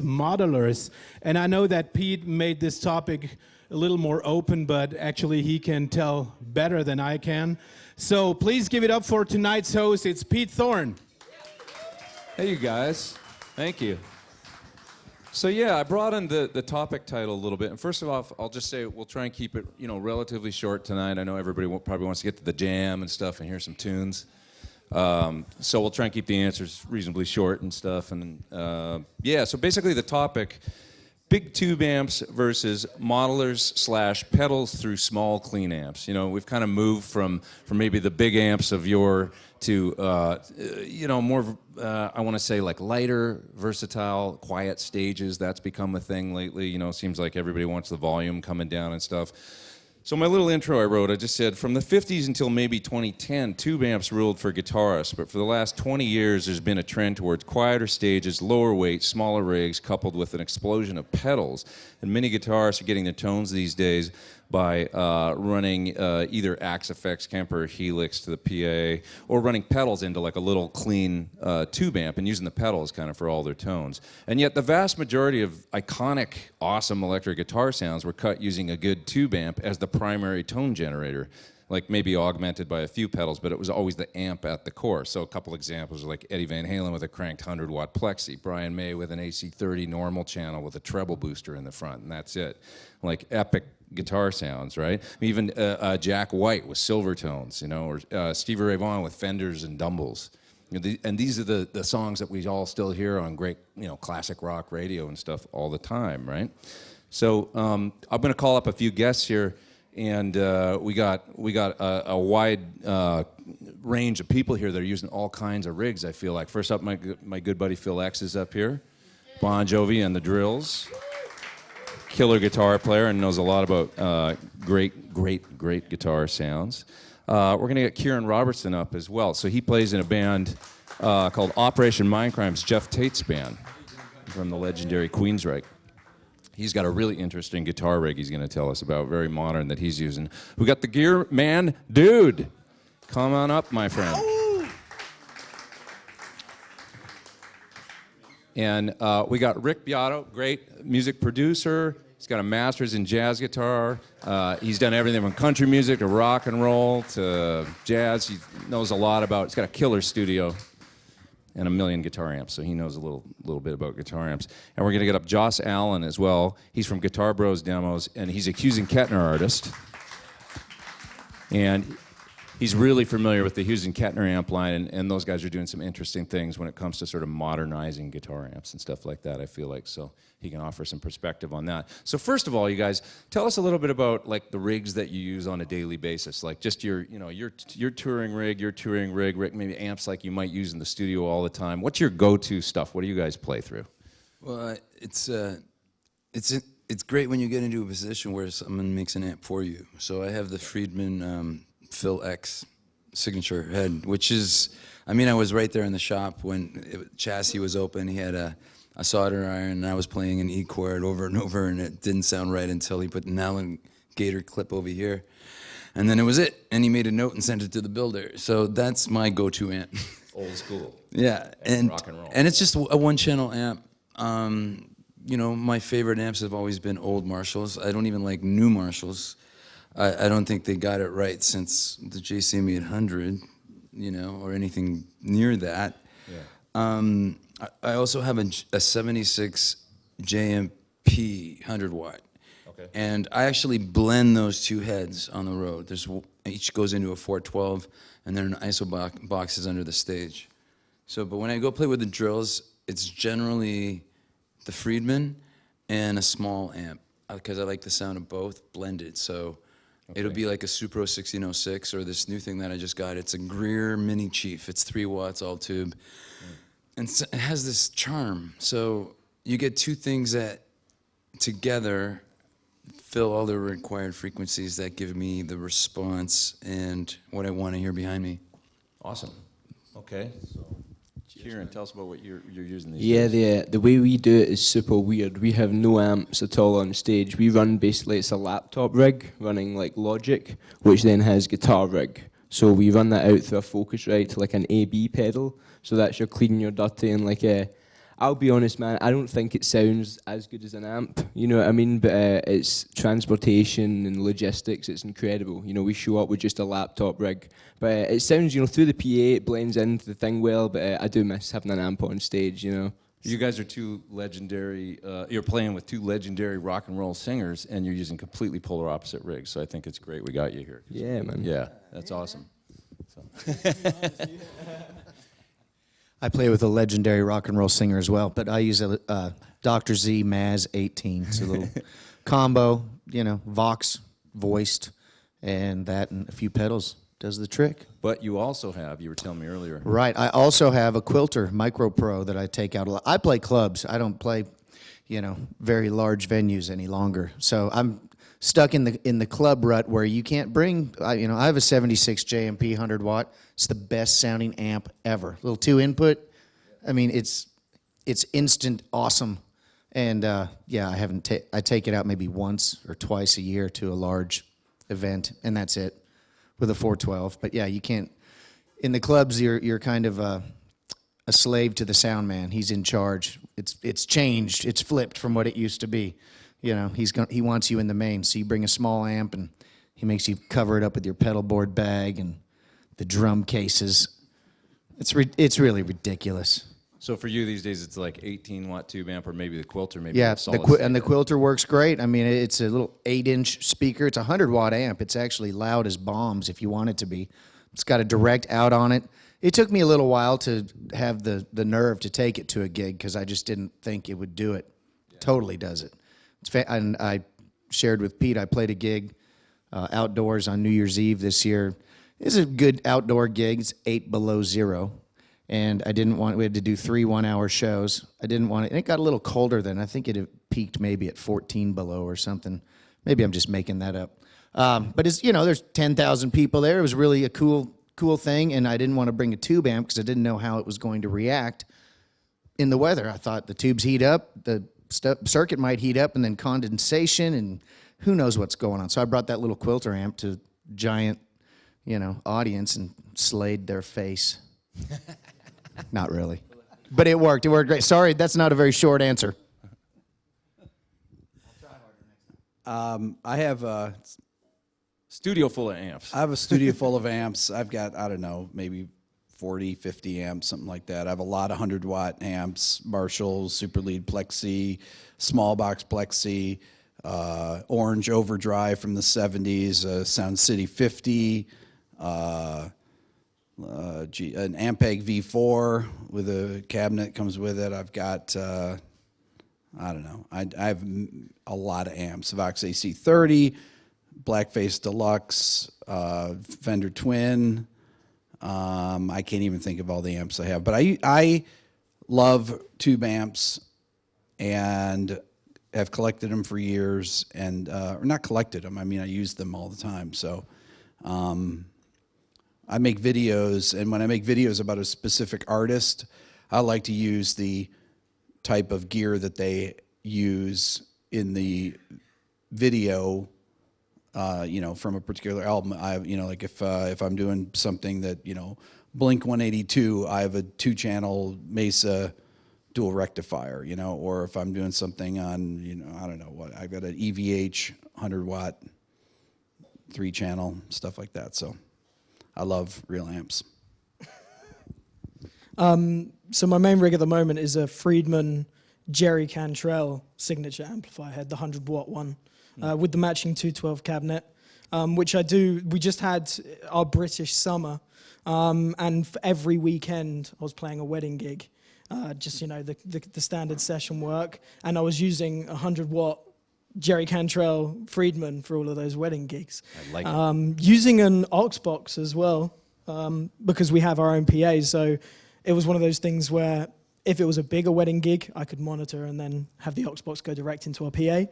modelers. And I know that Pete made this topic a little more open, but actually he can tell better than I can. So please give it up for tonight's host. It's Pete Thorn. Hey, you guys. Thank you. So yeah, I brought in the topic title a little bit. And first of all, I'll just say we'll try and keep it, relatively short tonight. I know everybody probably wants to get to the jam and stuff and hear some tunes. So we'll try and keep the answers reasonably short and stuff. And yeah, so basically the topic, big tube amps versus modelers / pedals through small clean amps. We've kind of moved from maybe the big amps of yore to, more, I want to say like lighter, versatile, quiet stages. That's become a thing lately. Seems like everybody wants the volume coming down and stuff. So my little intro I wrote, I just said, from the 50s until maybe 2010, tube amps ruled for guitarists, but for the last 20 years, there's been a trend towards quieter stages, lower weight, smaller rigs, coupled with an explosion of pedals. And many guitarists are getting their tones these days by running either Axe Effects, Kemper, Helix to the PA, or running pedals into like a little clean tube amp and using the pedals kind of for all their tones. And yet the vast majority of iconic, awesome electric guitar sounds were cut using a good tube amp as the primary tone generator, like maybe augmented by a few pedals, but it was always the amp at the core. So a couple examples are like Eddie Van Halen with a cranked 100-watt plexi, Brian May with an AC30 normal channel with a treble booster in the front, and that's it. Like epic guitar sounds, right? Even Jack White with silver tones, or Stevie Ray Vaughan with Fenders and Dumbles. And these are the songs that we all still hear on great, classic rock radio and stuff all the time, right? So I'm going to call up a few guests here, and we got a wide range of people here that are using all kinds of rigs, I feel like. First up, my good buddy Phil X is up here. Bon Jovi and the Drills. Killer guitar player and knows a lot about great guitar sounds. We're going to get Kieran Robertson up as well. So he plays in a band called Operation Mindcrime's Jeff Tate's band from the legendary Queensryche. He's got a really interesting guitar rig he's going to tell us about, very modern, that he's using. We got the gear man, dude. Come on up, my friend. And we got Rick Beato, great music producer. He's got a master's in jazz guitar. He's done everything from country music to rock and roll to jazz. He knows a lot about, he's got a killer studio and a million guitar amps, so he knows a little bit about guitar amps. And we're going to get up Joss Allen as well. He's from Guitar Bros Demos, and he's a Hughes and Kettner artist. And he's really familiar with the Hughes and Kettner amp line, and those guys are doing some interesting things when it comes to sort of modernizing guitar amps and stuff like that, I feel like. So he can offer some perspective on that. So first of all, you guys, tell us a little bit about like the rigs that you use on a daily basis, like just your touring rig, maybe amps like you might use in the studio all the time. What's your go-to stuff? What do you guys play through? Well, it's great when you get into a position where someone makes an amp for you. So I have the Friedman Phil X signature head, which is, I was right there in the shop when chassis was open. He had a solder iron, and I was playing an E chord over and over, and it didn't sound right until he put an Allen Gator clip over here. And then it was it, and he made a note and sent it to the builder. So that's my go-to amp. Old school. Yeah, and rock and roll. And it's just a one-channel amp. My favorite amps have always been old Marshalls. I don't even like new Marshalls. I don't think they got it right since the JCM 800, or anything near that. Yeah. I also have a 76 JMP 100-watt. Okay. And I actually blend those two heads on the road. Each goes into a 412, and then an ISO box is under the stage. But when I go play with the drills, it's generally the Friedman and a small amp, because I like the sound of both blended. So it'll be like a Supro 1606 or this new thing that I just got. It's a Greer Mini Chief. It's 3 watts all tube. And it has this charm. So you get two things that together fill all the required frequencies that give me the response and what I want to hear behind me. Awesome. Okay. So, Kieran, tell us about what you're using these days. Yeah, the way we do it is super weird. We have no amps at all on stage. We run basically, it's a laptop rig running like Logic, which then has guitar rig. So we run that out through a Focusrite to like an AB pedal. So that's your clean, your dirty, and like I'll be honest, man, I don't think it sounds as good as an amp, you know what I mean? But it's transportation and logistics, it's incredible. You know, we show up with just a laptop rig. But it sounds, you know, through the PA, it blends into the thing well, but I do miss having an amp on stage, you know. You guys are two legendary, you're playing with two legendary rock and roll singers, and you're using completely polar opposite rigs, so I think it's great we got you here. Yeah, man. Yeah, that's awesome. So. I play with a legendary rock and roll singer as well, but I use a Dr. Z Maz 18. It's a little combo, you know, Vox voiced, and that and a few pedals does the trick. But you also have, you were telling me earlier. Right. I also have a Quilter Micro Pro that I take out a lot. I play clubs. I don't play, you know, very large venues any longer. So I'm stuck in the club rut where you can't bring, you know, I have a 76 JMP 100 watt. It's the best sounding amp ever. Little 2 input. I mean, it's instant awesome. And yeah, I take it out maybe once or twice a year to a large event, and that's it with a 412. But yeah, you can't, in the clubs, you're kind of a slave to the sound man. He's in charge. It's changed. It's flipped from what it used to be. You know, he wants you in the main. So you bring a small amp, and he makes you cover it up with your pedal board bag and the drum cases. It's really ridiculous. So for you these days, it's like 18-watt tube amp, or maybe the Quilter, maybe Yeah, solid and the Quilter works great. I mean, it's a little 8-inch speaker. It's a 100-watt amp. It's actually loud as bombs if you want it to be. It's got a direct out on it. It took me a little while to have the nerve to take it to a gig because I just didn't think it would do it. Yeah. Totally does it. And I shared with Pete, I played a gig outdoors on New Year's Eve this year. It's a good outdoor gig. It's 8 below zero. And we had to do 3 one-hour shows. I didn't want it, and it got a little colder then. I think it had peaked maybe at 14 below or something. Maybe I'm just making that up. But it's, you know, there's 10,000 people there. It was really a cool thing, and I didn't want to bring a tube amp because I didn't know how it was going to react in the weather. I thought the tubes heat up, the circuit might heat up, and then condensation, and who knows what's going on. So I brought that little Quilter amp to giant, you know, audience and slayed their face. Not really. But it worked. It worked great. Sorry, that's not a very short answer. I have a Studio full of amps. studio full of amps. I've got, I don't know, maybe 40, 50 amps, something like that. I have a lot of 100-watt amps, Marshall, Super Lead Plexi, Small Box Plexi, Orange Overdrive from the 70s, Sound City 50, an Ampeg V4 with a cabinet comes with it. I've got, I don't know, I have a lot of amps. Vox AC30, Blackface Deluxe, Fender Twin. I can't even think of all the amps I have. But I love tube amps and have collected them for years. And or not collected them, I mean, I use them all the time. So I make videos, and when I make videos about a specific artist, I like to use the type of gear that they use in the video, you know, from a particular album. You know, like if I'm doing something that, you know, Blink 182, I have a 2-channel Mesa dual rectifier, you know, or if I'm doing something on, you know, I don't know what, I've got an EVH 100-watt 3-channel, stuff like that. So I love real amps. So my main rig at the moment is a Friedman Jerry Cantrell signature amplifier head, the 100-watt one, with the matching 212 cabinet, which we just had our British summer, and for every weekend I was playing a wedding gig, just, you know, the standard session work, and I was using a 100-watt Jerry Cantrell Friedman for all of those wedding gigs. I like it. Using an aux box as well, because we have our own PA, so it was one of those things where if it was a bigger wedding gig, I could monitor and then have the aux box go direct into our PA,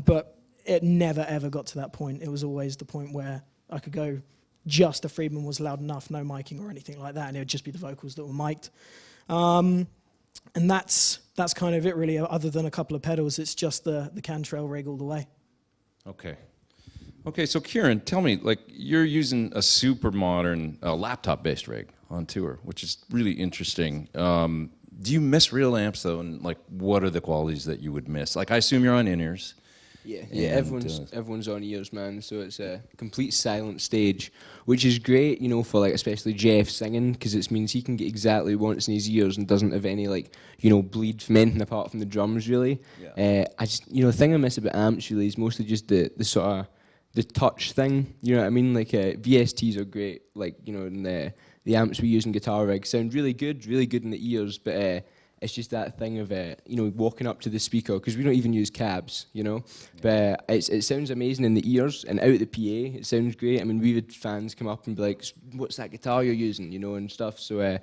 but it never ever got to that point. It was always the point where I could go, just the Friedman was loud enough, no miking or anything like that, and it would just be the vocals that were mic'd. And that's kind of it really. Other than a couple of pedals, it's just the Cantrell rig all the way. Okay, so Kieran, tell me, like, you're using a super modern laptop-based rig on tour, which is really interesting. Do you miss real amps though? And like, what are the qualities that you would miss? Like, I assume you're on in-ears. Yeah, And, everyone's on ears, man. So it's a complete silent stage, which is great, you know, for like especially Jeff singing, because it means he can get exactly what he wants in his ears and doesn't have any like, you know, bleed from anything apart from the drums, really. Yeah. I just, you know, the thing I miss about amps really is mostly just the sort of the touch thing. You know what I mean? Like VSTs are great, like, you know, and the amps we use in guitar rigs sound really good in the ears, but it's just that thing of, you know, walking up to the speaker, because we don't even use cabs, you know, but it sounds amazing in the ears, and out the PA, it sounds great. I mean, we had fans come up and be like, what's that guitar you're using, you know, and stuff. So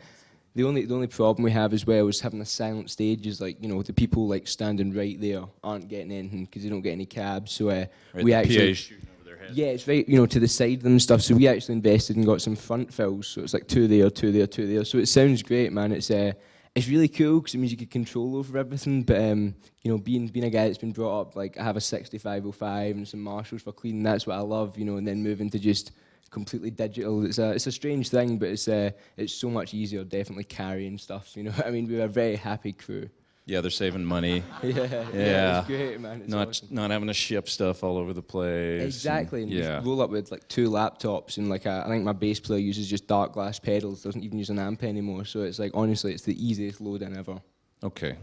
the only problem we have as well is having a silent stage is, like, you know, the people like standing right there aren't getting anything because they don't get any cabs. So we actually... PA's shooting over their head. Yeah, it's right, you know, to the side of them and stuff. So we actually invested and got some front fills. So it's like two there, two there, two there. So it sounds great, man. It's really cool because it means you get control over everything. But you know, being a guy that's been brought up, like, I have a 6505 and some Marshalls for cleaning. That's what I love, you know. And then moving to just completely digital, it's a strange thing, but it's so much easier, definitely carrying stuff. You know what I mean? We're a very happy crew. Yeah, they're saving money. Yeah, it's great, man. It's awesome. Not having to ship stuff all over the place. Exactly, and yeah. just roll up with like 2 laptops, and like I think my bass player uses just dark glass pedals, doesn't even use an amp anymore. So it's like, honestly, it's the easiest load-in ever. Okay.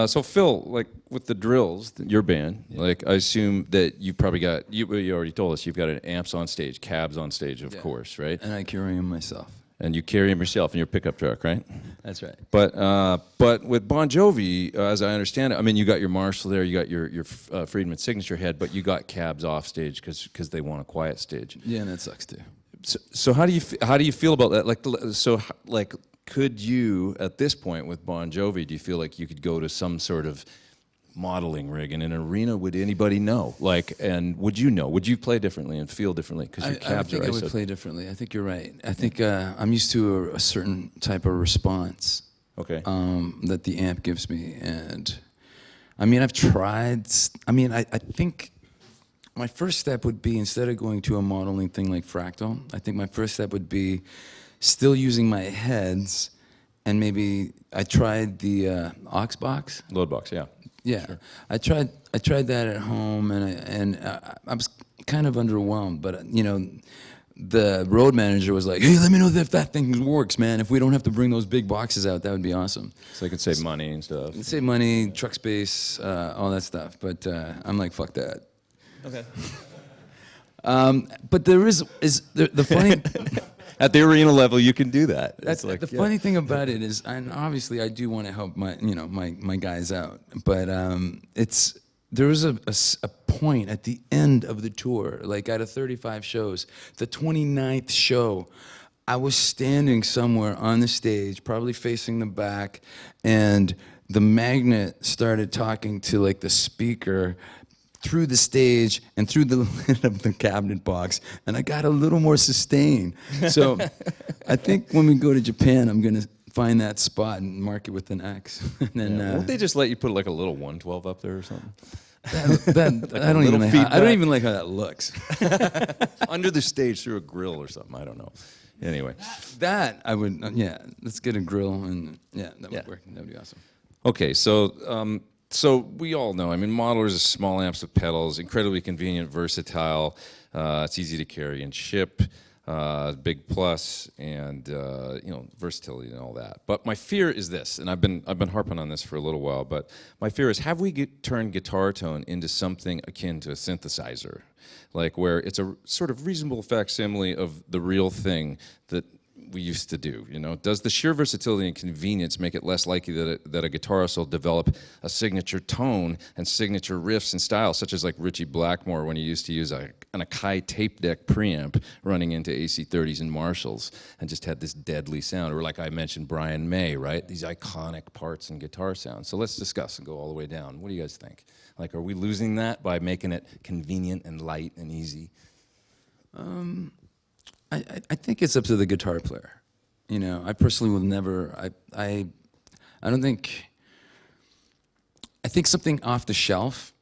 So Phil, like with the drills, your band, like I assume that you probably got, you already told us, you've got an amps on stage, cabs on stage, of course, right? And I carry them myself. And you carry them yourself in your pickup truck, right? That's right. But with Bon Jovi, as I understand it, I mean, you got your Marshall there, you got your Friedman signature head, but you got cabs off stage because they want a quiet stage. Yeah, and that sucks too. So how do you feel about that? Like, could you at this point with Bon Jovi, do you feel like you could go to some sort of modeling rig in an arena? Would anybody know? Like, and would you know? Would you play differently and feel differently because your cabs I think I would play differently. I think you're right. I think I'm used to a certain type of response. Okay. That the amp gives me, and I mean, I've tried. I mean, I think my first step would be, instead of going to a modeling thing like Fractal, I think my first step would be still using my heads, and maybe I tried the aux box. Load box, yeah. Yeah, Sure. I tried that at home, and I was kind of underwhelmed. But you know, the road manager was like, "Hey, let me know if that thing works, man. If we don't have to bring those big boxes out, that would be awesome." So you could save money and stuff. Save money, truck space, all that stuff. But I'm like, fuck that. Okay. But there is the funny. At the arena level, you can do that. That's like, the funny thing about it is, and obviously I do want to help my guys out, but there was a point at the end of the tour, like out of 35 shows, the 29th show, I was standing somewhere on the stage, probably facing the back, and the magnet started talking to like the speaker through the stage and through the lid of the cabinet box, and I got a little more sustain. So I think when we go to Japan, I'm gonna find that spot and mark it with an X. And then won't they just let you put like a little 112 up there or something? I don't even like how that looks. Under the stage through a grill or something. I don't know. Anyway, that I would. Let's get a grill, and that would work. That would be awesome. Okay, so so we all know, I mean, modelers are small amps with pedals, incredibly convenient, versatile. It's easy to carry and ship, big plus, and you know, versatility and all that. But my fear is this, and I've been harping on this for a little while. But my fear is, have we turned guitar tone into something akin to a synthesizer, like where it's a sort of reasonable facsimile of the real thing that we used to do, you know? Does the sheer versatility and convenience make it less likely that a guitarist will develop a signature tone and signature riffs and styles, such as like Ritchie Blackmore when he used to use an Akai tape deck preamp running into AC30s and Marshalls and just had this deadly sound? Or like I mentioned, Brian May, right? These iconic parts and guitar sounds. So let's discuss and go all the way down. What do you guys think? Like, are we losing that by making it convenient and light and easy? I think it's up to the guitar player. You know, I personally will never. I don't think. I think something off the shelf.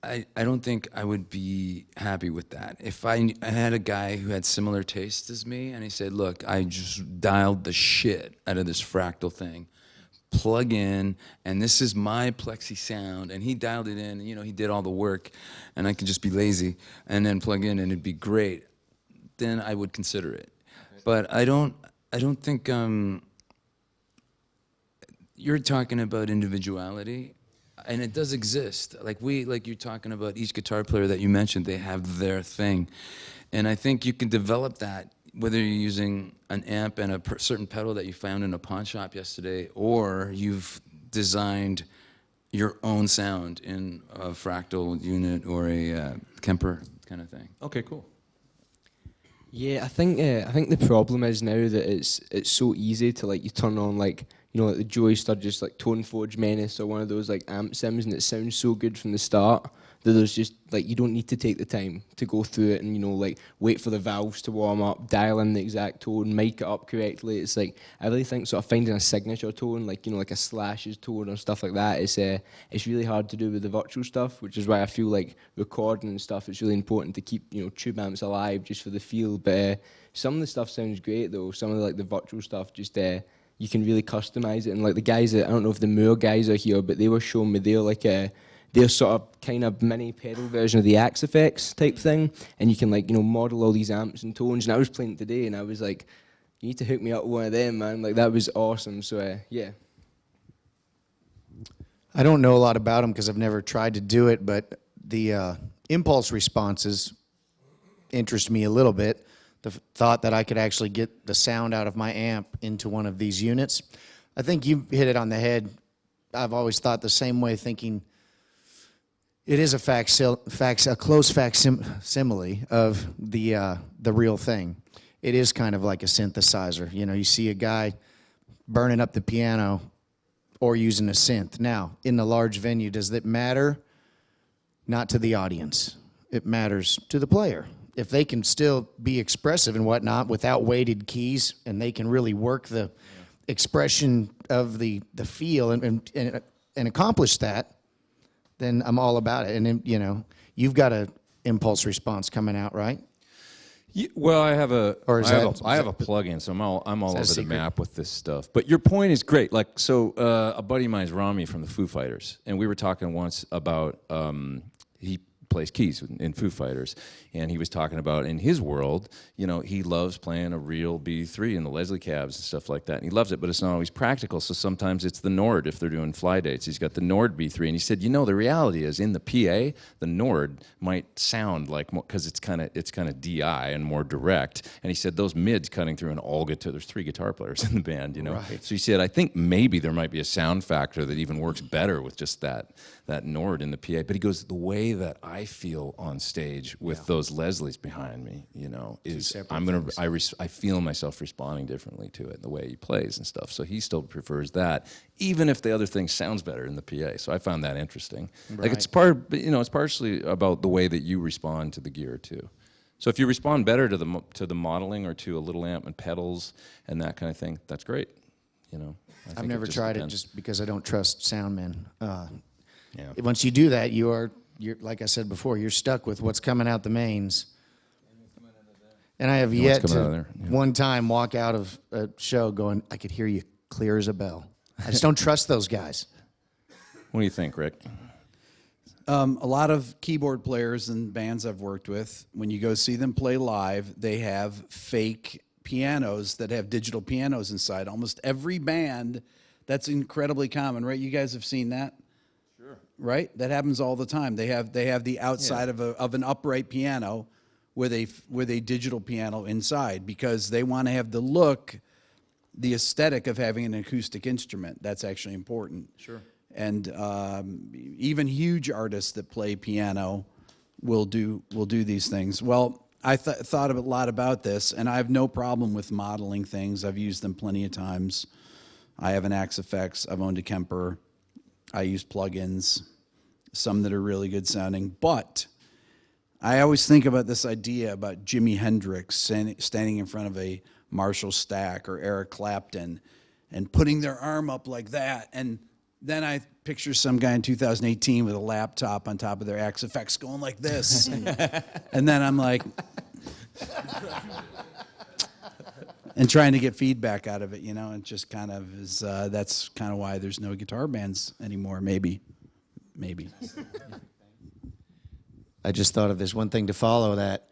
I don't think I would be happy with that. If I had a guy who had similar tastes as me, and he said, "Look, I just dialed the shit out of this Fractal thing, plug in, and this is my plexi sound, and he dialed it in, he did all the work, and I could just be lazy and then plug in and it'd be great, then I would consider it. But I don't think you're talking about individuality, and it does exist. Like you're talking about each guitar player that you mentioned, they have their thing. And I think you can develop that whether you're using an amp and a certain pedal that you found in a pawn shop yesterday, or you've designed your own sound in a fractal unit or a Kemper kind of thing. Okay, cool. Yeah, I think the problem is now that it's so easy to you turn on like the Joey Sturgis Tone Forge Menace or one of those amp sims, and it sounds so good from the start that there's just you don't need to take the time to go through it and wait for the valves to warm up, dial in the exact tone, mic it up correctly. It's I really think sort of finding a signature tone like a Slash's tone or stuff like that. It's really hard to do with the virtual stuff, which is why I feel like recording and stuff is really important to keep tube amps alive just for the feel. But some of the stuff sounds great though. Some of the virtual stuff just you can really customize it. And the guys I don't know if the Moore guys are here, but they were showing me they're sort of kind of mini pedal version of the Axe Effects type thing, and you can model all these amps and tones. And I was playing today, and I was like, "You need to hook me up with one of them, man!" That was awesome. So yeah. I don't know a lot about them because I've never tried to do it, but the impulse responses interest me a little bit. The thought that I could actually get the sound out of my amp into one of these units. I think you hit it on the head. I've always thought the same way, thinking it is a close facsimile of the real thing. It is kind of like a synthesizer. You see a guy burning up the piano or using a synth. Now, in the large venue, does it matter? Not to the audience. It matters to the player. If they can still be expressive and whatnot without weighted keys, and they can really work the expression of the feel and accomplish that, then I'm all about it. And then, you've got an impulse response coming out, right? Yeah, well, I have a plug-in, so I'm all over the map with this stuff. But your point is great. A buddy of mine is Rami from the Foo Fighters, and we were talking once about he plays keys in Foo Fighters, and he was talking about in his world, he loves playing a real B3 and the Leslie cabs and stuff like that, and he loves it, but it's not always practical, so sometimes it's the Nord if they're doing fly dates. He's got the Nord B3, and he said, the reality is in the PA, the Nord might sound like more, because it's kind of DI and more direct, and he said those mids cutting through an all guitar, there's 3 guitar players in the band, Right. So he said, I think maybe there might be a sound factor that even works better with just that Nord in the PA, but he goes, the way that I feel on stage with those Leslies behind me, is I feel myself responding differently to it, the way he plays and stuff. So he still prefers that, even if the other thing sounds better in the PA. So I found that interesting. Right. It's it's partially about the way that you respond to the gear too. So if you respond better to the modeling or to a little amp and pedals and that kind of thing, that's great. I've never tried it just because I don't trust sound men. Yeah. Once you do that, you're like I said before, you're stuck with what's coming out the mains. And I have yet to one time walk out of a show going, I could hear you clear as a bell. I just don't trust those guys. What do you think, Rick? A lot of keyboard players and bands I've worked with, when you go see them play live, they have fake pianos that have digital pianos inside. Almost every band, that's incredibly common, right? You guys have seen that? Right? That happens all the time. They have the outside of an upright piano with a digital piano inside, because they want to have the look, the aesthetic of having an acoustic instrument. That's actually important. Sure. And even huge artists that play piano will do these things. Well, I thought a lot about this, and I have no problem with modeling things. I've used them plenty of times. I have an Axe Effects. I've owned a Kemper. I use plugins, some that are really good sounding. But I always think about this idea about Jimi Hendrix standing in front of a Marshall Stack or Eric Clapton and putting their arm up like that. And then I picture some guy in 2018 with a laptop on top of their Axe Effects going like this. And then I'm like, and trying to get feedback out of it, it just kind of is, that's kind of why there's no guitar bands anymore, maybe. I just thought of this one thing to follow that.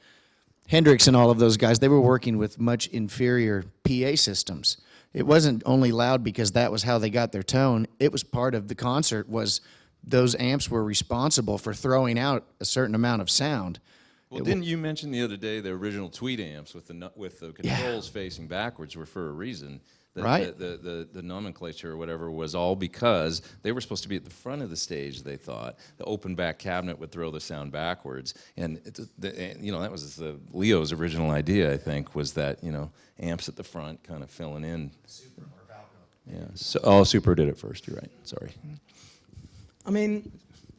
Hendrix and all of those guys, they were working with much inferior PA systems. It wasn't only loud because that was how they got their tone. It was part of the concert was those amps were responsible for throwing out a certain amount of sound. Well, didn't you mention the other day the original Tweed amps with the controls facing backwards were for a reason? Right. The nomenclature or whatever was all because they were supposed to be at the front of the stage, they thought. The open back cabinet would throw the sound backwards. And, that was Leo's original idea, I think, was that, amps at the front kind of filling in. Super or Valco. Yeah. Super did it first, you're right. Sorry. I mean,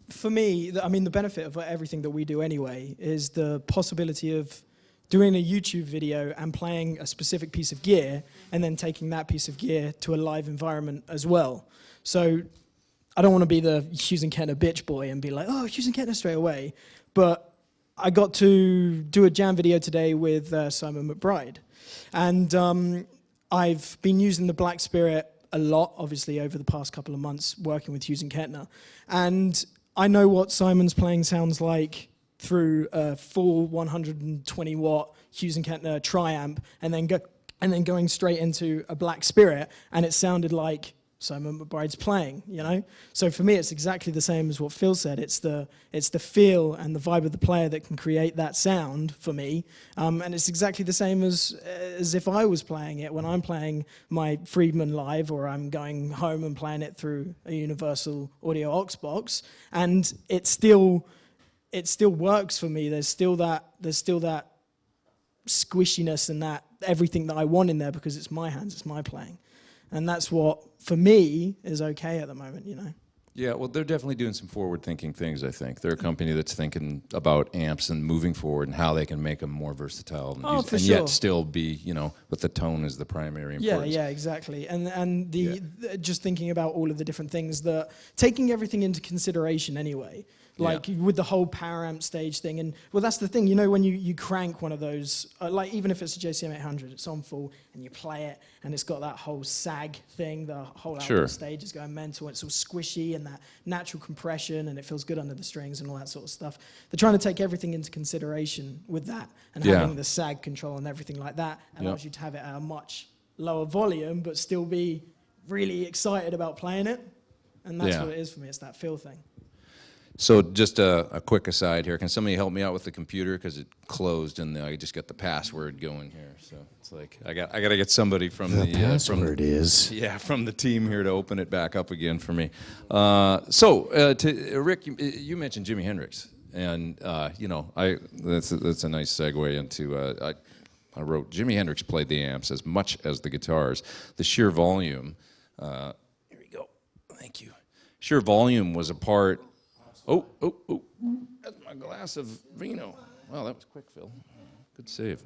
for me, the benefit of everything that we do anyway is the possibility of doing a YouTube video and playing a specific piece of gear and then taking that piece of gear to a live environment as well. So I don't want to be the Hughes and Kettner bitch boy and be like, oh, Hughes and Kettner straight away. But I got to do a jam video today with Simon McBride. And I've been using the Black Spirit a lot, obviously, over the past couple of months working with Hughes and Kettner. And I know what Simon's playing sounds like through a full 120 watt Hughes and Kettner tri-amp and then going straight into a Black Spirit, and it sounded like Simon McBride's playing, So for me, it's exactly the same as what Phil said. It's the feel and the vibe of the player that can create that sound for me, and it's exactly the same as if I was playing it when I'm playing my Friedman live, or I'm going home and playing it through a Universal Audio aux box, and it still works for me. There's still that squishiness and that everything that I want in there because it's my hands, it's my playing. And that's what, for me, is okay at the moment, Yeah, well, they're definitely doing some forward-thinking things, I think. They're a company that's thinking about amps and moving forward and how they can make them more versatile and yet still be, with the tone as the primary importance. Yeah, exactly. And just thinking about all of the different things that, taking everything into consideration anyway, like with the whole power amp stage thing. And well, that's the thing, when you crank one of those, like even if it's a JCM 800, it's on full and you play it and it's got that whole sag thing, the whole outdoor stage is going mental, it's all squishy and that natural compression and it feels good under the strings and all that sort of stuff. They're trying to take everything into consideration with that, and having the sag control and everything like that allows you to have it at a much lower volume but still be really excited about playing it. And that's what it is for me, it's that feel thing. So just a quick aside here. Can somebody help me out with the computer? Because it closed and I just got the password going here. So it's like I got to get somebody from the password from the team here to open it back up again for me. To Rick, you mentioned Jimi Hendrix, and that's a nice segue into. I wrote Jimi Hendrix played the amps as much as the guitars. The sheer volume. Here we go. Thank you. Sheer volume was a part. Oh, that's my glass of vino. Wow, that was quick, Phil. Good save.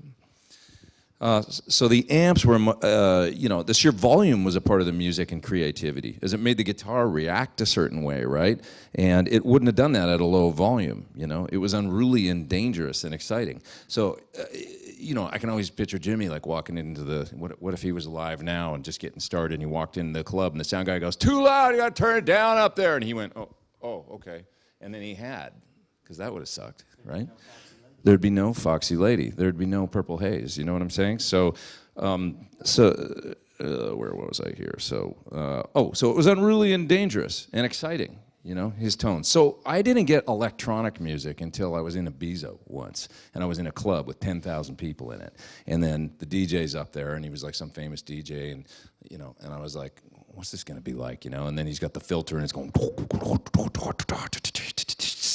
So the amps were, the sheer volume was a part of the music and creativity, as it made the guitar react a certain way, right? And it wouldn't have done that at a low volume, It was unruly and dangerous and exciting. So, I can always picture Jimmy like walking into what if he was alive now and just getting started and he walked into the club and the sound guy goes, too loud, you got to turn it down up there. And he went, oh, okay. And then he had, because that would have sucked, right? There'd be no Foxy Lady. There'd be no Purple Haze. You know what I'm saying? So, where was I here? So it was unruly and dangerous and exciting, his tone. So I didn't get electronic music until I was in Ibiza once, and I was in a club with 10,000 people in it. And then the DJ's up there, and he was like some famous DJ, and and I was like, what's this gonna be like, And then he's got the filter, and it's going,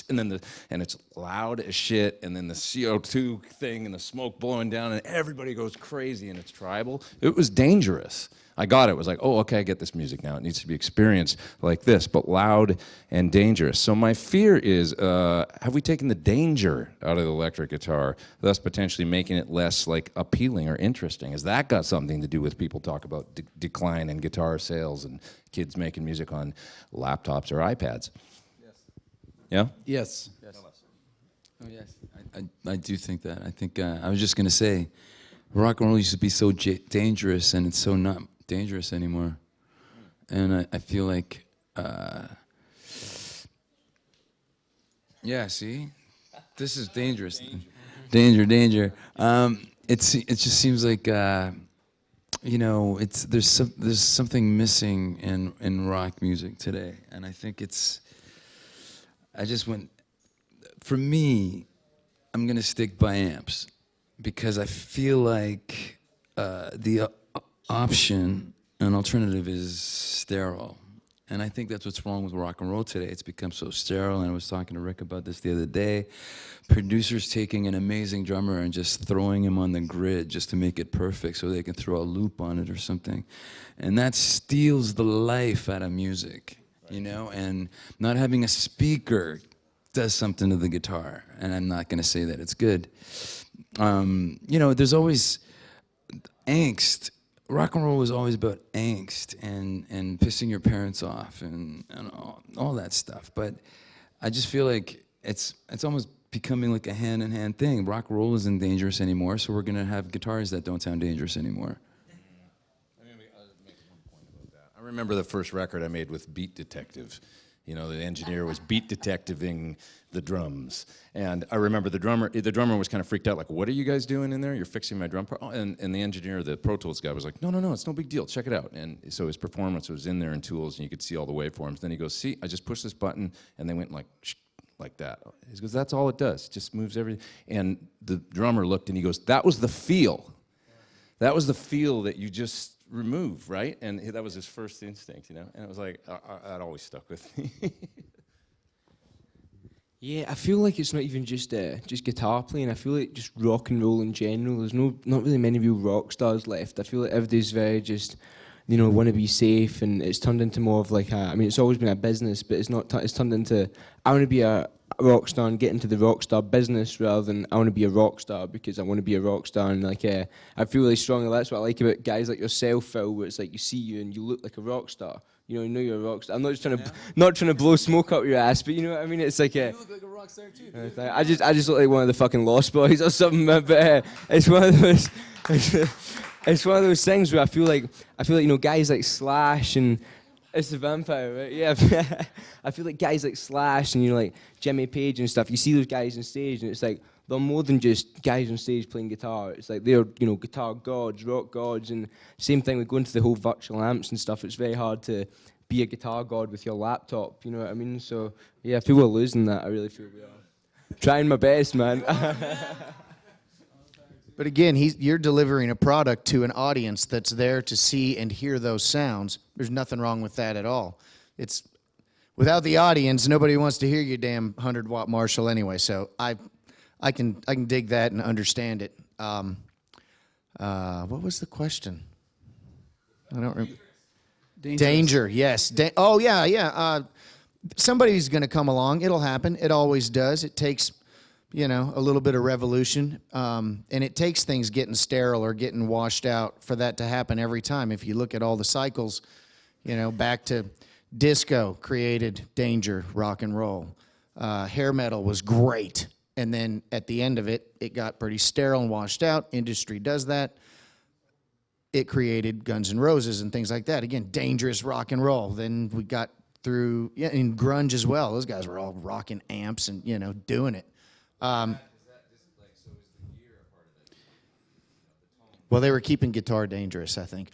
and it's loud as shit, and then the CO2 thing and the smoke blowing down, and everybody goes crazy, and it's tribal. It was dangerous. I got it. It was like, oh, okay, I get this music now. It needs to be experienced like this, but loud and dangerous. So my fear is, have we taken the danger out of the electric guitar, thus potentially making it less like appealing or interesting? Has that got something to do with people talk about decline in guitar sales and kids making music on laptops or iPads? Yes. Yeah? Yes. Oh, yes. I do think that. I think I was just going to say, rock and roll used to be so dangerous, and it's so not dangerous anymore. And I feel like, yeah, see, this is dangerous. Danger. It just seems like, you know, there's something missing in rock music today, and I think for me, I'm gonna stick by amps because I feel like the option, an alternative, is sterile. And I think that's what's wrong with rock and roll today. It's become so sterile, and I was talking to Rick about this the other day. Producers taking an amazing drummer and just throwing him on the grid just to make it perfect so they can throw a loop on it or something. And that steals the life out of music, you know? And not having a speaker does something to the guitar, and I'm not gonna say that it's good. You know, there's always angst. Rock and roll was always about angst and pissing your parents off and all that stuff. But I just feel like it's almost becoming like a hand-in-hand thing. Rock and roll isn't dangerous anymore, so we're gonna have guitars that don't sound dangerous anymore. I'll make one point about that. I remember the first record I made with Beat Detective. You know, the engineer was beat detectiving the drums. And I remember the drummer was kind of freaked out, like, what are you guys doing in there? You're fixing my drum part? Oh, and the engineer, the Pro Tools guy, was like, no, it's no big deal, check it out. And so his performance was in there in Tools, and you could see all the waveforms. Then he goes, see, I just pushed this button, and they went like that. He goes, that's all it does, it just moves everything. And the drummer looked, and he goes, that was the feel. That was the feel that you just remove, right? And that was his first instinct, you know? And it was like, that always stuck with me. Yeah, I feel like it's not even just guitar playing. I feel like just rock and roll in general. There's not really many real rock stars left. I feel like everybody's very just, you know, want to be safe, and it's turned into more of like I mean, it's always been a business, but it's turned into, I want to be a rock star and get into the rock star business rather than I want to be a rock star because I want to be a rock star. And like I feel really strongly that's what I like about guys like yourself, Phil, where it's like you see you and you look like a rock star. You know you're a rock star. I'm not just trying to blow smoke up your ass, but you know what I mean. It's like you look like a rock star too. Dude. I just look like one of the fucking Lost Boys or something. But it's one of those. It's one of those things where I feel like you know guys like Slash and. It's the vampire, right? Yeah. I feel like guys like Slash and, you know, like Jimmy Page and stuff, you see those guys on stage and it's like, they're more than just guys on stage playing guitar. It's like they're, you know, guitar gods, rock gods, and same thing with going to the whole virtual amps and stuff. It's very hard to be a guitar god with your laptop, you know what I mean? So, yeah, I feel we're losing that. I really feel we are. Trying my best, man. But again, you're delivering a product to an audience that's there to see and hear those sounds. There's nothing wrong with that at all. It's without the audience, nobody wants to hear your damn 100-watt Marshall anyway. So I can dig that and understand it. What was the question? I don't remember. Danger, yes. Oh yeah. Somebody's going to come along. It'll happen. It always does. It takes, you know, a little bit of revolution, and it takes things getting sterile or getting washed out for that to happen every time. If you look at all the cycles, you know, back to disco created danger, rock and roll. Hair metal was great, and then at the end of it, it got pretty sterile and washed out. Industry does that. It created Guns N' Roses and things like that. Again, dangerous rock and roll. Then we got through, yeah, in grunge as well. Those guys were all rocking amps and, you know, doing it. Well, they were keeping guitar dangerous, I think.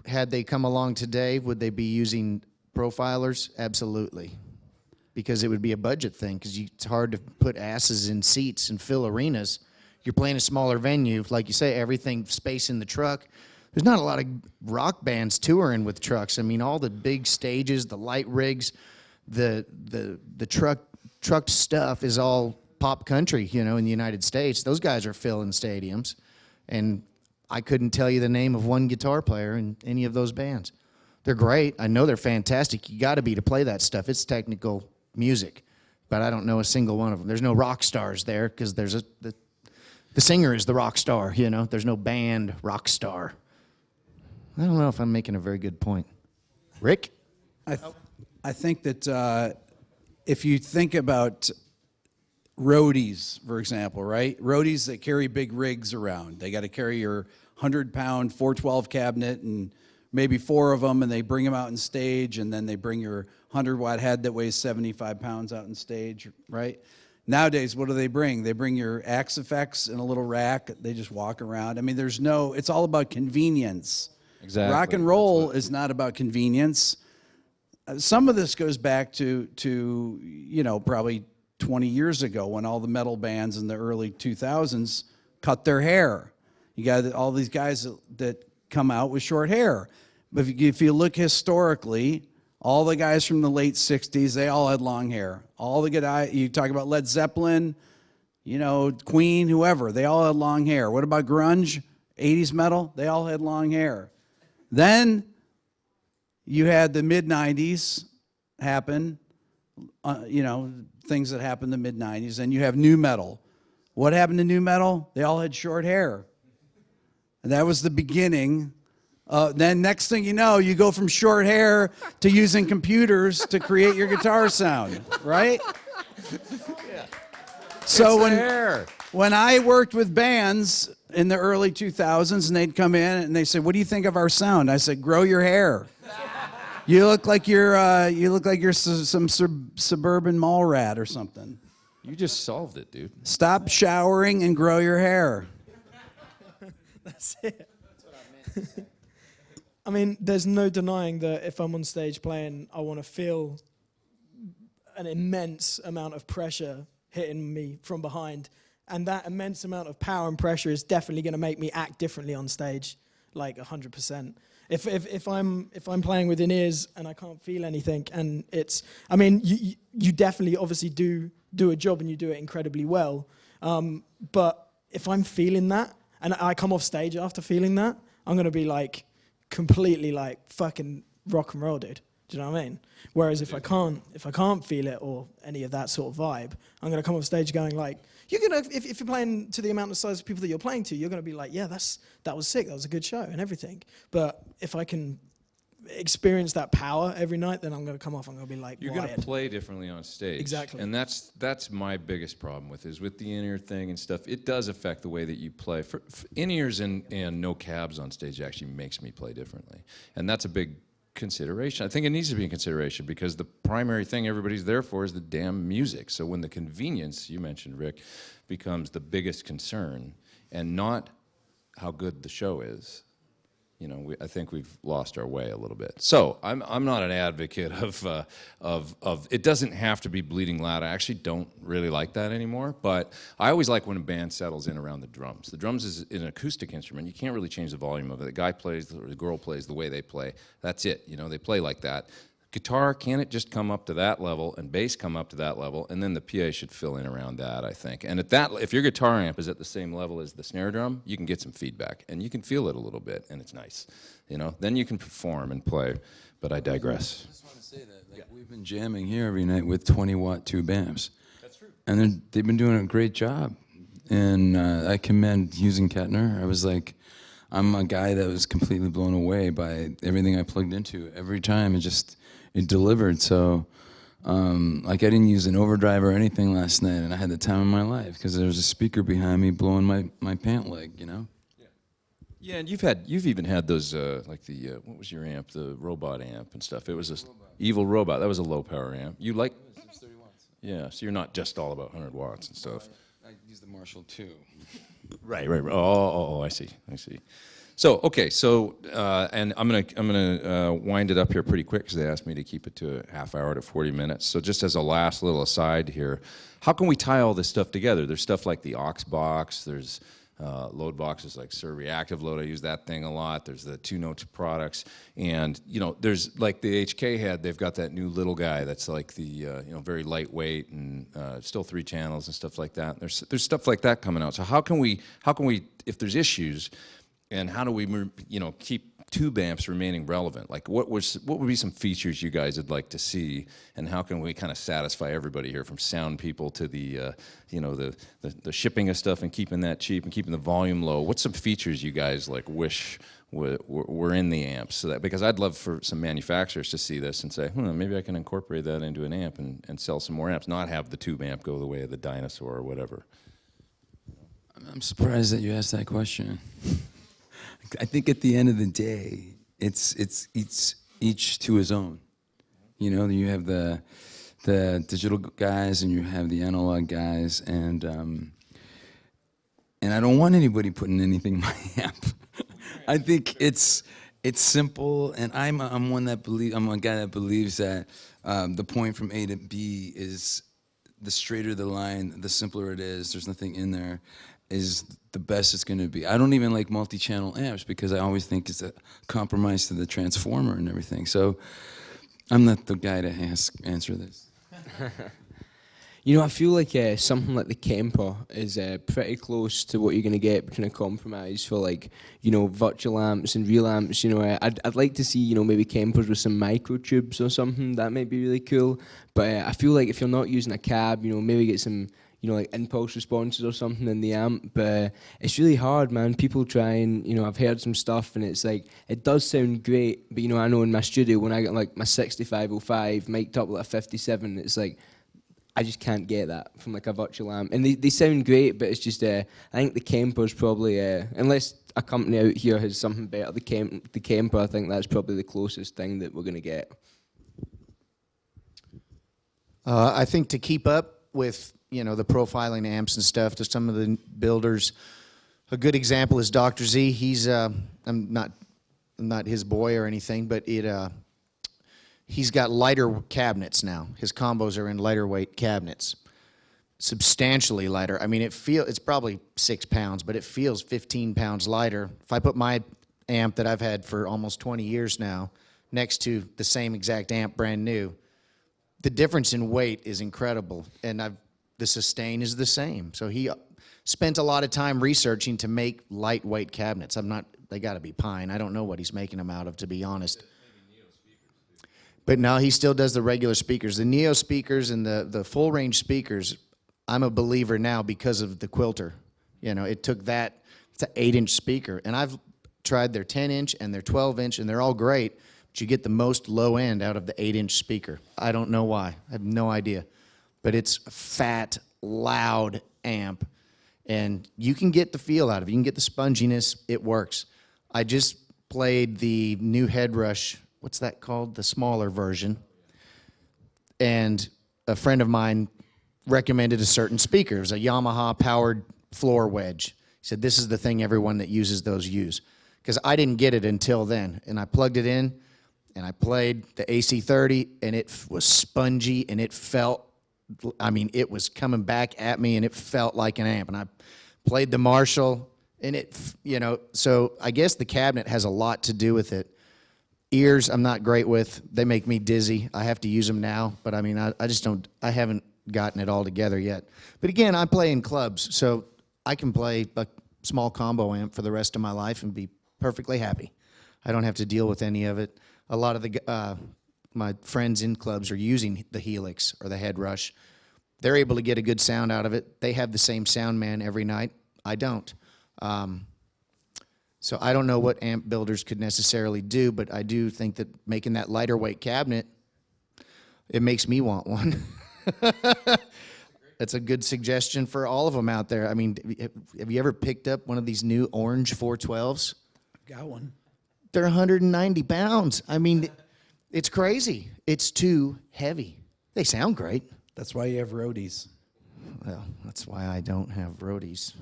Had they come along today, would they be using profilers? Absolutely. Because it would be a budget thing, because it's hard to put asses in seats and fill arenas. You're playing a smaller venue, like you say, everything, space in the truck. There's not a lot of rock bands touring with trucks. I mean, all the big stages, the light rigs, the trucked stuff is all pop country, you know, in the United States. Those guys are filling stadiums. And I couldn't tell you the name of one guitar player in any of those bands. They're great. I know they're fantastic. You got to be to play that stuff. It's technical music. But I don't know a single one of them. There's no rock stars there because there's the singer is the rock star, you know. There's no band rock star. I don't know if I'm making a very good point. Rick? I think that if you think about roadies, for example, right? Roadies that carry big rigs around. They got to carry your 100-pound 412 cabinet and maybe 4 of them, and they bring them out on stage, and then they bring your 100-watt head that weighs 75 pounds out on stage, right? Nowadays, what do they bring? They bring your Axe effects in a little rack. They just walk around. I mean, it's all about convenience. Exactly. Rock and roll is not about convenience. Some of this goes back to probably 20 years ago when all the metal bands in the early 2000s cut their hair. You got all these guys that come out with short hair. But if you look historically, all the guys from the late 60s, they all had long hair. All the guys, you talk about Led Zeppelin, Queen, whoever, they all had long hair. What about grunge, 80s metal? They all had long hair. Then you had the mid-90s happen, things that happened in the mid-90s, and you have new metal. What happened to new metal? They all had short hair. And that was the beginning. Then next thing you know, you go from short hair to using computers to create your guitar sound, right? Yeah. So when I worked with bands in the early 2000s, and they'd come in and they said, "What do you think of our sound?" I said, "Grow your hair. You look like you're some suburban mall rat or something. You just solved it, dude. Stop showering and grow your hair." That's it. I mean, there's no denying that if I'm on stage playing, I want to feel an immense amount of pressure hitting me from behind. And that immense amount of power and pressure is definitely going to make me act differently on stage, like 100%. If I'm playing with in-ears and I can't feel anything, and you definitely obviously do a job and you do it incredibly well. But if I'm feeling that and I come off stage after feeling that, I'm going to be like completely like fucking rock and roll, dude. Do you know what I mean? Whereas if I can't feel it or any of that sort of vibe, I'm gonna come off stage going like, if you're playing to the amount of size of people that you're playing to, you're gonna be like, yeah, that was sick, that was a good show and everything. But if I can experience that power every night, then I'm gonna come off. I'm gonna be like, you're wired. gonna play differently on stage. Exactly. And that's my biggest problem with the in-ear thing and stuff. It does affect the way that you play. For in-ears and no cabs on stage actually makes me play differently, and that's a big consideration. I think it needs to be in consideration because the primary thing everybody's there for is the damn music. So when the convenience, you mentioned, Rick, becomes the biggest concern and not how good the show is, I think we've lost our way a little bit. So I'm not an advocate of it doesn't have to be bleeding loud. I actually don't really like that anymore. But I always like when a band settles in around the drums. The drums is an acoustic instrument. You can't really change the volume of it. The guy plays or the girl plays the way they play. That's it. They play like that. Guitar, can it just come up to that level, and bass come up to that level, and then the PA should fill in around that, I think. And if your guitar amp is at the same level as the snare drum, you can get some feedback, and you can feel it a little bit, and it's nice. Then you can perform and play, but I digress. I just want to say that we've been jamming here every night with 20-watt tube amps. That's true. And they've been doing a great job, and I commend Hughes and Kettner. I was like, I'm a guy that was completely blown away by everything I plugged into every time. It delivered. So I didn't use an overdrive or anything last night, and I had the time of my life because there was a speaker behind me blowing my pant leg, Yeah, and you've even had those what was your amp, the robot amp and stuff. It was a evil robot. That was a low power amp. You like? It was 30 watts. Yeah, so you're not just all about 100 watts and stuff. I used the Marshall too. Right. Oh, I see. So and I'm gonna wind it up here pretty quick because they asked me to keep it to a half hour to 40 minutes. So just as a last little aside here, how can we tie all this stuff together? There's stuff like the aux box. There's load boxes like Sir Reactive Load. I use that thing a lot. There's the 2-note products, and there's like the HK head. They've got that new little guy that's like the very lightweight and still 3 channels and stuff like that. There's stuff like that coming out. So how can we if there's issues, and how do we keep tube amps remaining relevant? Like, what would be some features you guys would like to see, and how can we kind of satisfy everybody here, from sound people to the the shipping of stuff and keeping that cheap and keeping the volume low? What's some features you guys like wish were in the amps? So that, because I'd love for some manufacturers to see this and say, maybe I can incorporate that into an amp and sell some more amps, not have the tube amp go the way of the dinosaur or whatever. I'm surprised that you asked that question. I think at the end of the day, it's each to his own. You know, you have the digital guys and you have the analog guys, and I don't want anybody putting anything in my amp. I think it's simple, and I'm a guy that believes that the point from A to B is the straighter the line, the simpler it is. There's nothing in there, is the best it's going to be. I don't even like multi-channel amps because I always think it's a compromise to the transformer and everything. So I'm not the guy to answer this. You know, I feel like something like the Kemper is pretty close to what you're going to get between a compromise for, like, you know, virtual amps and real amps. You know, I'd like to see, you know, maybe Kempers with some microtubes or something. That might be really cool. But I feel like if you're not using a cab, you know, maybe get some, you know, like impulse responses or something in the amp. But it's really hard, man. People try and, you know, I've heard some stuff and it's like, it does sound great. But, you know, I know in my studio when I get like my 6505 mic'd up like a 57, it's like, I just can't get that from like a virtual amp. And they sound great, but it's just, I think the Kemper's probably, unless a company out here has something better, the Kemper, I think that's probably the closest thing that we're going to get. I think to keep up with, you know, the profiling amps and stuff to some of the builders, a good example is Dr. Z. He's, I'm not his boy or anything, but he's got lighter cabinets now. His combos are in lighter weight cabinets, substantially lighter. I mean, it's probably 6 pounds, but it feels 15 pounds lighter. If I put my amp that I've had for almost 20 years now next to the same exact amp, brand new, the difference in weight is incredible. And the sustain is the same. So he spent a lot of time researching to make lightweight cabinets. They got to be pine. I don't know what he's making them out of, to be honest. But now he still does the regular speakers. The Neo speakers and the full range speakers, I'm a believer now because of the Quilter. You know, it took that, it's an 8-inch speaker. And I've tried their 10-inch and their 12-inch, and they're all great, but you get the most low end out of the 8-inch speaker. I don't know why. I have no idea. But it's a fat, loud amp, and you can get the feel out of it. You can get the sponginess. It works. I just played the new Headrush, what's that called? The smaller version. And a friend of mine recommended a certain speaker. It was a Yamaha powered floor wedge. He said, this is the thing everyone that uses those use. Because I didn't get it until then. And I plugged it in, and I played the AC30, and it was spongy, and it felt, I mean, it was coming back at me, and it felt like an amp. And I played the Marshall, and it, you know, so I guess the cabinet has a lot to do with it. Ears, I'm not great with. They make me dizzy. I have to use them now, but I mean, I just don't, I haven't gotten it all together yet. But again, I play in clubs, so I can play a small combo amp for the rest of my life and be perfectly happy. I don't have to deal with any of it. A lot of my friends in clubs are using the Helix or the Headrush. They're able to get a good sound out of it. They have the same sound man every night. I don't. So I don't know what amp builders could necessarily do, but I do think that making that lighter weight cabinet, it makes me want one. That's a good suggestion for all of them out there. I mean, have you ever picked up one of these new orange 412s? Got one. They're 190 pounds. I mean, it's crazy. It's too heavy. They sound great. That's why you have roadies. Well, that's why I don't have roadies.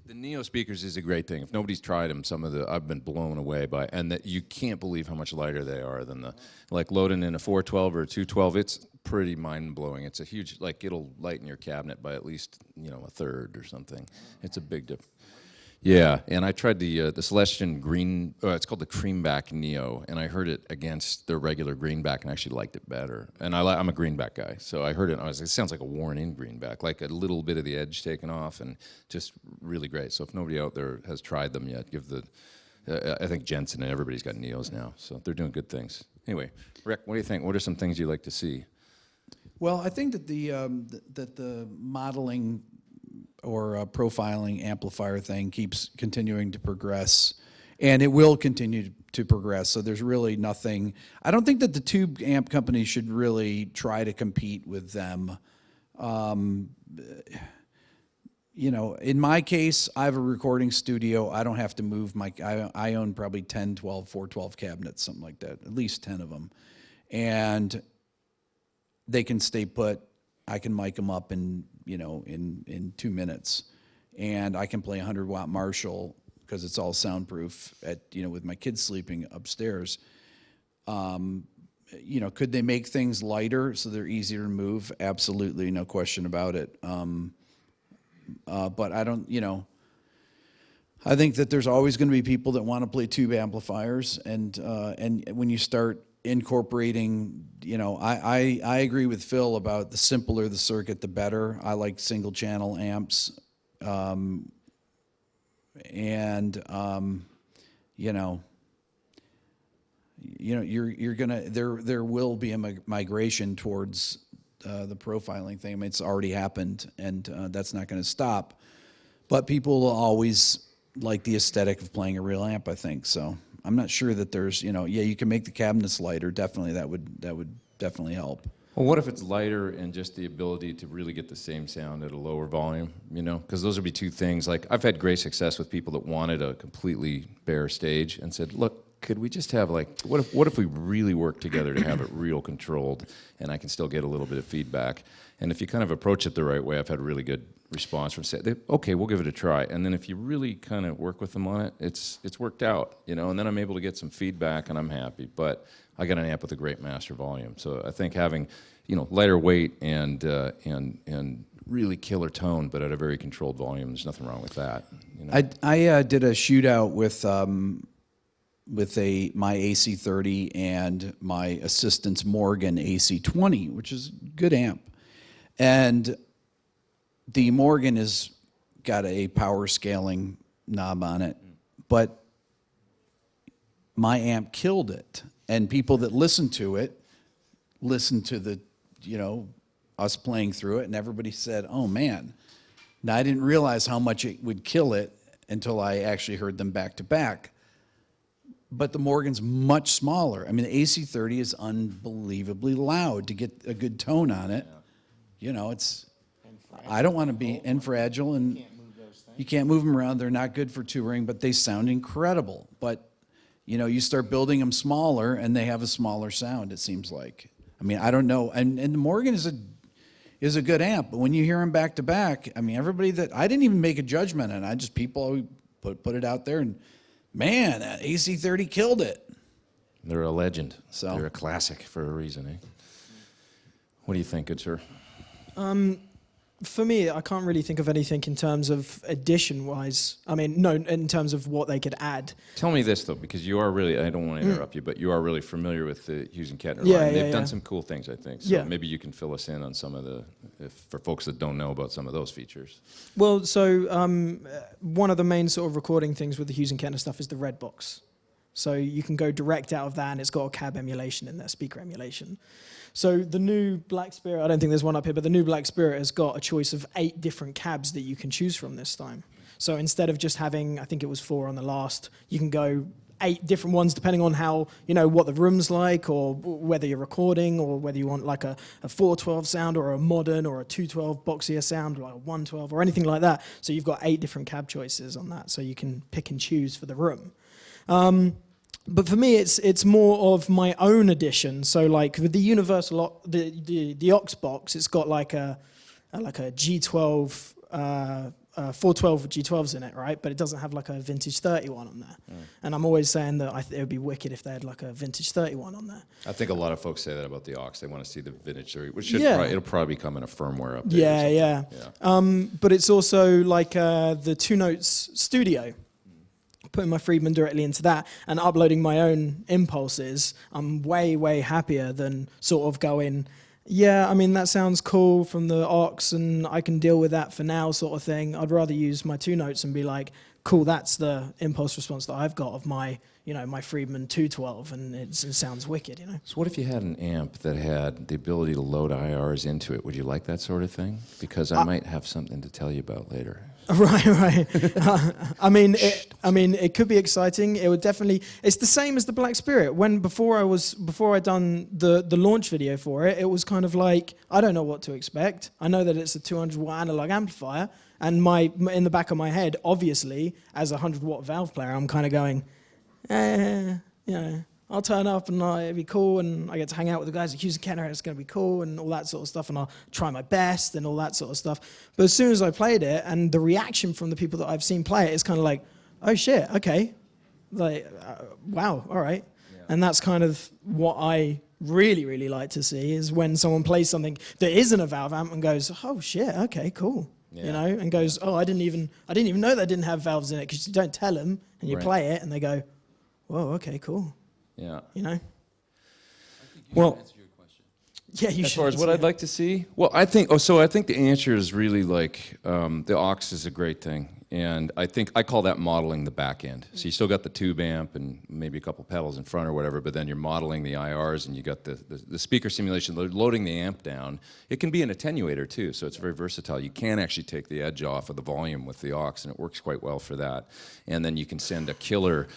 The Neo speakers is a great thing. If nobody's tried them, I've been blown away by, and that you can't believe how much lighter they are than like loading in a 412 or a 212. It's pretty mind blowing. It's a huge, like, it'll lighten your cabinet by at least, you know, a third or something. It's a big difference. Yeah, and I tried the Celestion Green. It's called the Creamback Neo, and I heard it against the regular Greenback, and I actually liked it better. And I'm a Greenback guy, so I heard it. And I was like, it sounds like a worn-in Greenback, like a little bit of the edge taken off, and just really great. So if nobody out there has tried them yet, give the. I think Jensen and everybody's got Neos now, so they're doing good things. Anyway, Rick, what do you think? What are some things you like to see? Well, I think that the modeling or profiling amplifier thing keeps continuing to progress, and it will continue to progress. So there's really nothing. I don't think that the tube amp companies should really try to compete with them. You know, in my case, I have a recording studio. I don't have to move my. I own probably 10, 12, 412 cabinets, something like that. At least 10 of them, and they can stay put. I can mic them up in 2 minutes, and I can play 100-watt Marshall because it's all soundproof with my kids sleeping upstairs. Could they make things lighter so they're easier to move? Absolutely, no question about it. But I don't, I think that there's always going to be people that want to play tube amplifiers, and when you start incorporating, I agree with Phil about the simpler the circuit, the better. I like single channel amps, you're gonna there will be a migration towards the profiling thing. I mean, it's already happened, and that's not going to stop. But people will always like the aesthetic of playing a real amp, I think. So I'm not sure that there's, you can make the cabinets lighter. Definitely, that would definitely help. Well, what if it's lighter and just the ability to really get the same sound at a lower volume, Because those would be two things. Like, I've had great success with people that wanted a completely bare stage and said, look, could we just have what if we really work together to have it real controlled, and I can still get a little bit of feedback? And if you kind of approach it the right way, I've had really good response from okay, we'll give it a try. And then if you really kind of work with them on it, it's worked out, and then I'm able to get some feedback and I'm happy. But I got an amp with a great master volume. So I think having, lighter weight and really killer tone, but at a very controlled volume, there's nothing wrong with that. I did a shootout with my AC30 and my assistant's Morgan AC20, which is a good amp. And the Morgan has got a power scaling knob on it, but my amp killed it. And people that listened to it, listened to the, us playing through it, and everybody said, oh man. Now, I didn't realize how much it would kill it until I actually heard them back to back. But the Morgan's much smaller. I mean, the AC30 is unbelievably loud to get a good tone on it. It's. I don't want to be fragile, and you can't move them around. They're not good for touring, but they sound incredible. But you start building them smaller, and they have a smaller sound. It seems like. I mean, I don't know. And the Morgan is a good amp, but when you hear them back to back, I mean, everybody that I didn't even make a judgment, and I just people put it out there, and man, that AC30 killed it. They're a legend. So they're a classic for a reason, eh? What do you think, good sir? For me, I can't really think of anything in terms of addition-wise. I mean, no, in terms of what they could add. Tell me this, though, because you are really, I don't want to interrupt you, but you are really familiar with the Hughes and Kettner line. They've done some cool things, I think. So maybe you can fill us in on some of for folks that don't know about some of those features. Well, so one of the main sort of recording things with the Hughes and Kettner stuff is the red box. So you can go direct out of that, and it's got a cab emulation in there, speaker emulation. So the new Black Spirit, I don't think there's one up here, but the new Black Spirit has got a choice of 8 different cabs that you can choose from this time. So instead of just having, I think it was 4 on the last, you can go 8 different ones depending on how, what the room's like, or whether you're recording, or whether you want like a 412 sound, or a modern, or a 212 boxier sound, or like a 112, or anything like that. So you've got 8 different cab choices on that, so you can pick and choose for the room. But for me, it's more of my own addition. So like with the universal, the aux box, it's got like a G12 412 with G12s in it, right? But it doesn't have like a vintage 31 on there. And I'm always saying that it would be wicked if they had like a vintage 31 on there. I think a lot of folks say that about the aux. They want to see the vintage 30, which it'll probably come in a firmware update. Yeah. But it's also like the Two Notes Studio. Putting my Friedman directly into that and uploading my own impulses, I'm way, way happier than sort of going, yeah, I mean, that sounds cool from the aux and I can deal with that for now sort of thing. I'd rather use my Two Notes and be like, cool, that's the impulse response that I've got of my, my Friedman 212 and it sounds wicked, So what if you had an amp that had the ability to load IRs into it? Would you like that sort of thing? Because I might have something to tell you about later. Right. I mean, it could be exciting. It would definitely. It's the same as the Black Spirit. Before I'd done the launch video for it, it was kind of like I don't know what to expect. I know that it's a 200-watt analog amplifier, and in the back of my head, obviously, as a 100-watt valve player, I'm kind of going, I'll turn up and it'll be cool, and I get to hang out with the guys at Hughes and Kenner, and it's going to be cool, and all that sort of stuff, and I'll try my best and all that sort of stuff. But as soon as I played it, and the reaction from the people that I've seen play it, it's kind of like, oh shit, okay, like, wow, all right. Yeah. And that's kind of what I really, really like to see, is when someone plays something that isn't a valve amp and goes, oh shit, okay, cool. Yeah. And goes, oh, I didn't even know that didn't have valves in it, because you don't tell them, and you play it, and they go, whoa, okay, cool. Yeah. Well, yeah, you as should. far as what I'd like to see, well, I think the answer is really like the aux is a great thing, and I think I call that modeling the back end. So you still got the tube amp and maybe a couple pedals in front or whatever, but then you're modeling the IRs and you got the speaker simulation, loading the amp down. It can be an attenuator too, so it's very versatile. You can actually take the edge off of the volume with the aux, and it works quite well for that. And then you can send a killer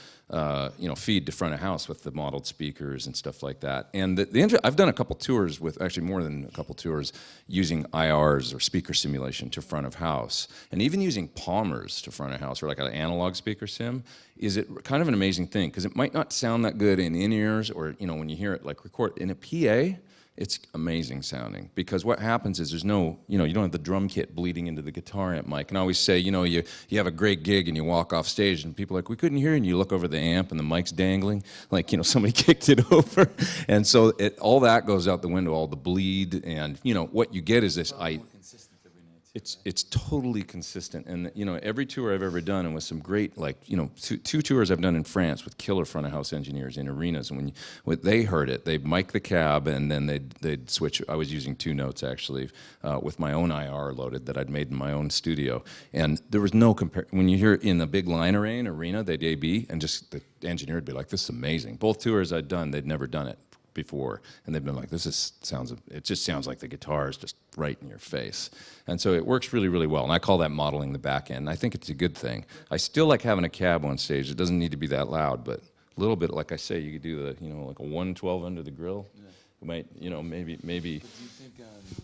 feed to front of house with the modeled speakers and stuff like that. And I've done a couple tours with, actually more than a couple tours, using IRs or speaker simulation to front of house. And even using Palmers to front of house, or like an analog speaker sim, is it kind of an amazing thing, because it might not sound that good in in-ears, or when you hear it like record in a PA, it's amazing sounding, because what happens is there's no, you don't have the drum kit bleeding into the guitar amp mic. And I always say, you have a great gig and you walk off stage and people are like, we couldn't hear you, and you look over the amp and the mic's dangling, like, somebody kicked it over. And so all that goes out the window, all the bleed, and, what you get is this, it's totally consistent. And, every tour I've ever done, and with some great, like, two tours I've done in France with killer front of house engineers in arenas, and when they heard it, they'd mic the cab, and then they'd switch. I was using Two Notes, actually, with my own IR loaded that I'd made in my own studio. And there was no when you hear it in a big line arena, they'd A/B, and just the engineer would be like, this is amazing. Both tours I'd done, they'd never done it before, and they've been like, it just sounds like the guitar is just right in your face. And so it works really, really well, and I call that modeling the back end. I think it's a good thing. I still like having a cab on stage. It doesn't need to be that loud, but a little bit, like I say, you could do like a 112 under the grill. Yeah. You might, maybe. But do you think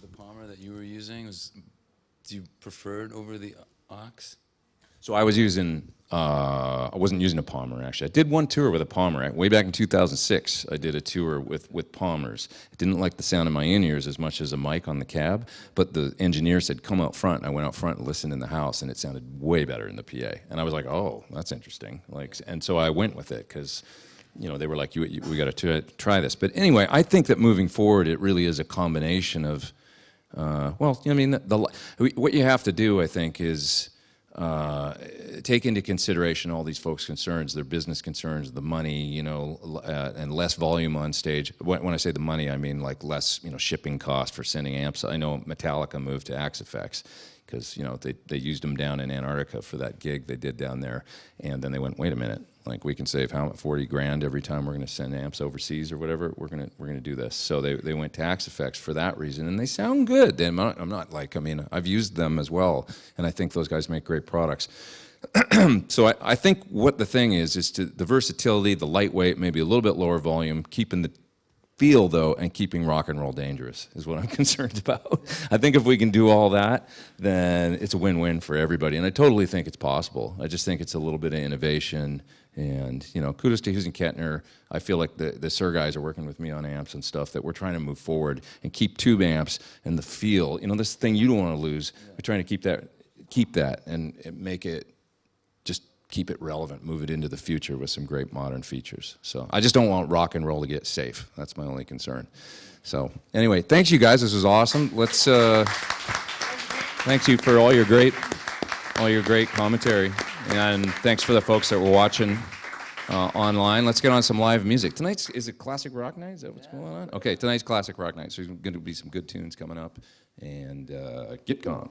the Palmer that you were using do you prefer it over the aux? So I was using, I wasn't using a Palmer, actually. I did one tour with a Palmer. Way back in 2006, I did a tour with Palmers. I didn't like the sound of my in-ears as much as a mic on the cab, but the engineer said, come out front. And I went out front and listened in the house, and it sounded way better in the PA. And I was like, oh, that's interesting. And so I went with it, because they were like, we got to try this. But anyway, I think that moving forward, it really is a combination of, what you have to do, I think, is take into consideration all these folks' concerns, their business concerns, the money, and less volume on stage. When I say the money, I mean like less, shipping cost for sending amps. I know Metallica moved to Axe-Effects because, they used them down in Antarctica for that gig they did down there, and then they went, wait a minute, like, we can save how much, 40 grand every time we're going to send amps overseas or whatever. We're going to do this. So they went to Axe-Effects for that reason, and they sound good. I'm not like, I've used them as well, and I think those guys make great products. So I think what the thing is the versatility, the lightweight, maybe a little bit lower volume, keeping the feel, though, and keeping rock and roll dangerous is what I'm concerned about. I think if we can do all that, then it's a win-win for everybody, and I totally think it's possible. I just think it's a little bit of innovation, and, kudos to Hughes and Kettner. I feel like the Sir guys are working with me on amps and stuff, that we're trying to move forward and keep tube amps and the feel. This thing you don't want to lose. We're trying to keep that keep that and make it, just keep it relevant, move it into the future with some great modern features. So I just don't want rock and roll to get safe. That's my only concern. So anyway, thanks you guys. This was awesome. Let's thanks you for all your great commentary, and thanks for the folks that were watching online. Let's get on some live music. Tonight's, is it Classic Rock Night? Is that what's going on? Okay, tonight's Classic Rock Night. So there's going to be some good tunes coming up, and GuitCon.